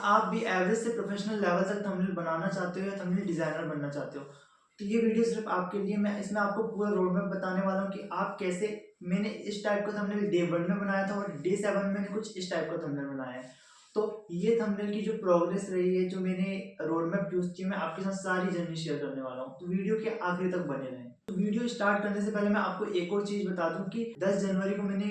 आप भी एवरेज से प्रोफेशनल लेवल तक थंबनेल बनाना चाहते हो या थंबनेल डिजाइनर बनना चाहते हो, तो ये वीडियो सिर्फ आपके लिए। मैं इसमें आपको पूरा रोड मैप बताने वाला हूँ कि आप कैसे, मैंने इस टाइप का थंबनेल डे 1 में बनाया था और डे 7 में मैंने कुछ इस टाइप का थंबनेल बनाया है। तो ये थंबनेल की जो प्रोग्रेस रही है, जो मैंने रोड मैप यूज की, मैं आपके साथ सारी जर्नी शेयर करने वाला हूँ, तो वीडियो के आखिरी तक बने रहें। तो वीडियो स्टार्ट करने से पहले मैं आपको एक और चीज बता दूं कि 10 जनवरी को मैंने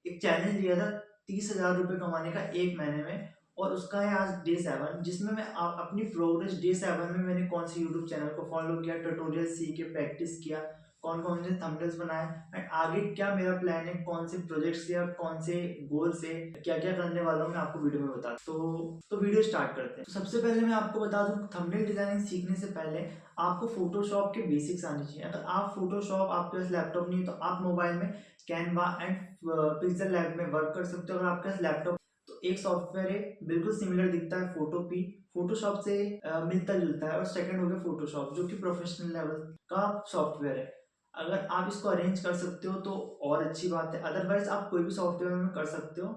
एक चैलेंज लिया था 30,000 रुपये कमाने का एक महीने में, और उसका है आज डे 7, जिसमें मैं अपनी प्रोग्रेस डे 7 में मैंने कौन सी यूट्यूब चैनल को फॉलो किया, ट्यूटोरियल सीखे, प्रैक्टिस किया, कौन कौन से थंबनेल्स बनाए, एंड आगे क्या मेरा प्लान है, कौन से प्रोजेक्ट्स या कौन से गोल से क्या क्या करने वाला हूँ, मैं आपको वीडियो में बता। तो वीडियो स्टार्ट करते हैं। तो सबसे पहले मैं आपको बता दूं, थंबनेल डिजाइनिंग सीखने से पहले आपको फोटोशॉप के बेसिक्स आने चाहिए। अगर आप फोटोशॉप, आपके पास लैपटॉप नहीं है, तो आप मोबाइल में कैनवा एंड पिक्सेल लैब में वर्क कर सकते हो। अगर आपके पास लैपटॉप, तो एक सॉफ्टवेयर है, बिल्कुल सिमिलर दिखता है, फोटोपी, फोटोशॉप से मिलता जुलता है, और सेकंड हो गया फोटोशॉप, जो कि प्रोफेशनल लेवल का सॉफ्टवेयर है। अगर आप इसको अरेंज कर सकते हो तो और अच्छी बात है, अदरवाइज आप कोई भी सॉफ्टवेयर में कर सकते हो,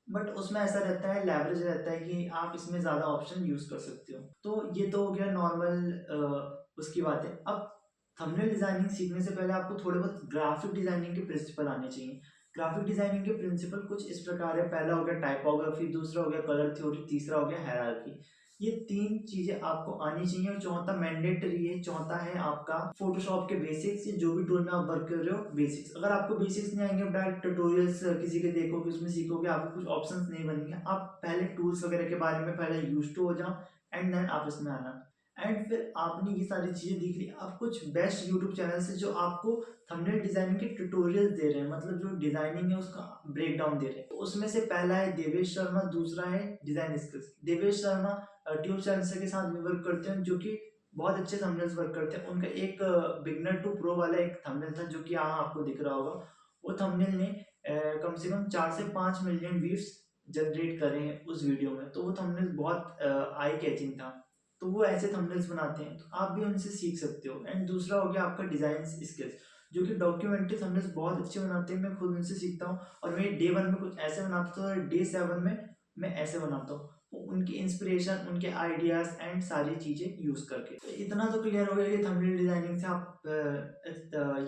बट उसमें ऐसा रहता है, लेवरेज रहता है कि आप इसमें ज़्यादा ऑप्शन यूज़ कर सकते हो। तो ये तो हो गया नॉर्मल उसकी बात है। अब थंबनेल डिजाइनिंग सीखने से पहले आपको थोड़े बहुत ग्राफिक डिजाइनिंग के प्रिंसिपल आने चाहिए। ग्राफिक डिजाइनिंग के प्रिंसिपल कुछ इस प्रकार है। पहला हो गया टाइपोग्राफी, दूसरा हो गया कलर थ्योरी, तीसरा हो गया हायरार्की। ये तीन चीजें आपको आनी चाहिए, और चौथा मैंडेटरी है, चौथा है आपका फोटोशॉप के बेसिक्स, जो भी टूल में आप वर्क कर रहे हो बेसिक्स। अगर आपको बेसिक्स नहीं आएंगे, डायरेक्ट ट्यूटोरियल्स किसी के देखोगे, उसमें सीखोगे, आपको कुछ ऑप्शंस नहीं बनेंगे। आप पहले टूल्स वगैरह के बारे में पहले यूज टू हो जाओ, एंड देन आप इसमें आना। एंड फिर आपने ये सारी चीजें दिख ली, अब कुछ बेस्ट यूट्यूब चैनल है जो आपको थंबनेल डिजाइनिंग के ट्यूटोरियल्स दे रहे हैं, मतलब जो डिजाइनिंग है उसका ब्रेक डाउन दे रहे हैं। तो उसमें से पहला है देवेश शर्मा, दूसरा है design skills. Devesh Sharma tube channel के साथ भी वर्क करते हैं, जो कि बहुत अच्छे थंबनेल्स वर्क करते हैं। उनका एक बिगनर टू प्रो वाला एक थंबनेल था, जो कि यहाँ आपको दिख रहा होगा। वो थंबनेल ने कम से कम 4 से 5 मिलियन व्यूज जनरेट करे हैं उस वीडियो में। तो वो थंबनेल बहुत आई कैचिंग था। तो वो ऐसे थंबनेल्स बनाते हैं, तो आप भी उनसे सीख सकते हो। एंड दूसरा हो गया आपका डिजाइन स्किल्स, जो कि डॉक्यूमेंट्री थंबनेल्स बहुत अच्छे बनाते हैं। मैं खुद उनसे सीखता हूँ, और मैं डे 1 में कुछ ऐसे बनाता था, और डे 7 में मैं ऐसे बनाता हूँ। तो उनकी इंस्पिरेशन, उनके आइडियाज एंड सारी चीजें यूज करके, तो इतना तो क्लियर हो गया कि थंबनेल डिजाइनिंग से आप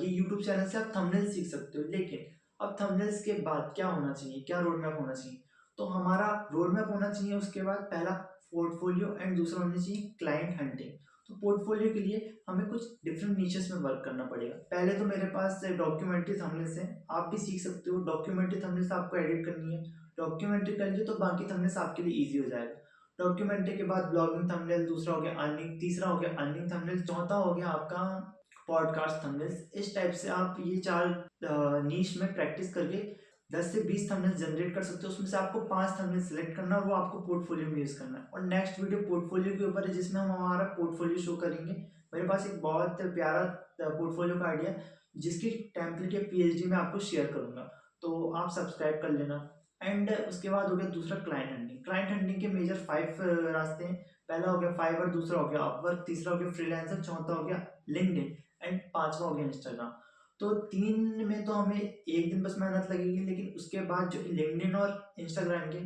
ये यूट्यूब चैनल से आप थंबनेल सीख सकते हो। लेकिन अब थंबनेल्स के बाद क्या होना चाहिए, क्या रोड मैप होना चाहिए? तो हमारा रोड मैप होना चाहिए उसके बाद, पहला पोर्टफोलियो, एंड दूसरा होना चाहिए क्लाइंट हंटिंग। तो पोर्टफोलियो के लिए हमें कुछ डिफरेंट नीचेस में वर्क करना पड़ेगा। पहले तो मेरे पास डॉक्यूमेंट्री थंबनेल्स हैं, आप भी सीख सकते हो। डॉक्यूमेंट्री थंबनेल्स आपको एडिट करनी है, डॉक्यूमेंट्री कर लियो तो बाकी थंबनेल्स आपके लिए इजी हो जाएगा। डॉक्यूमेंट्री के बाद ब्लॉगिंग थंबनेल, दूसरा हो गया अर्निंग, तीसरा हो गया अर्निंग थंबनेल, चौथा हो गया आपका पॉडकास्ट थंबनेल्स। इस टाइप से आप ये चार नीश में प्रैक्टिस करके 10 से 20 थंबनेल्स जनरेट कर सकते हो। उसमें से आपको 5 थंबनेल सेलेक्ट करना है, वो आपको पोर्टफोलियो में यूज करना है। और नेक्स्ट वीडियो पोर्टफोलियो के ऊपर है, जिसमें हम हमारा पोर्टफोलियो शो करेंगे। मेरे पास एक बहुत प्यारा पोर्टफोलियो का आइडिया, जिसकी टेम्पलेट या पीएचडी में आपको शेयर करूंगा, तो आप सब्सक्राइब कर लेना। एंड उसके बाद हो गया दूसरा क्लाइंट हंटिंग। क्लाइंट हंटिंग के मेजर 5 रास्ते हैं। पहला हो गया फाइवर, दूसरा हो गया अपवर्क, तीसरा हो गया फ्रीलांसर, चौथा हो गया लिंक्डइन, एंड पांचवा हो गया इंस्टाग्राम। तो तीन में तो हमें एक दिन बस मेहनत लगेगी, लेकिन उसके बाद जो लिंक्डइन और इंस्टाग्राम के,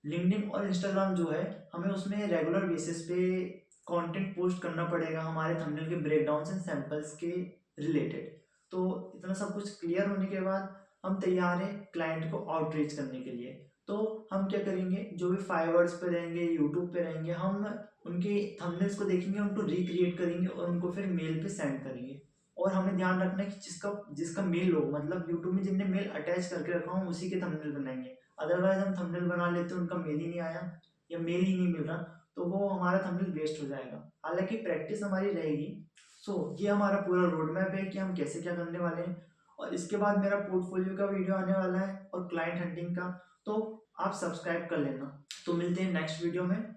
लिंक्डइन और इंस्टाग्राम जो है, हमें उसमें रेगुलर बेसिस पे कंटेंट पोस्ट करना पड़ेगा, हमारे थंबनेल के ब्रेकडाउन एंड सैंपल्स के रिलेटेड। तो इतना सब कुछ क्लियर होने के बाद हम तैयार हैं क्लाइंट को आउटरीच करने के लिए। तो हम क्या करेंगे, जो भी फाइवर्स पे रहेंगे, यूट्यूब पे रहेंगे, हम उनके थंबनेल्स को देखेंगे, उनको रिक्रिएट करेंगे, और उनको फिर मेल पे सेंड करेंगे। और हमें ध्यान रखना है कि जिसका जिसका मेल हो, मतलब यूट्यूब में जिनने मेल अटैच करके रखा हो, उसी के थंबनेल बनाएंगे। अदरवाइज हम थंबनेल बना लेते हैं, उनका मेल ही नहीं आया या मेल ही नहीं मिल रहा, तो वो हमारा थंबनेल वेस्ट हो जाएगा। हालांकि प्रैक्टिस हमारी रहेगी। ये हमारा पूरा रोड मैप है कि हम कैसे क्या करने वाले हैं। और इसके बाद मेरा पोर्टफोलियो का वीडियो आने वाला है, और क्लाइंट हंटिंग का, तो आप सब्सक्राइब कर लेना। तो मिलते हैं नेक्स्ट वीडियो में।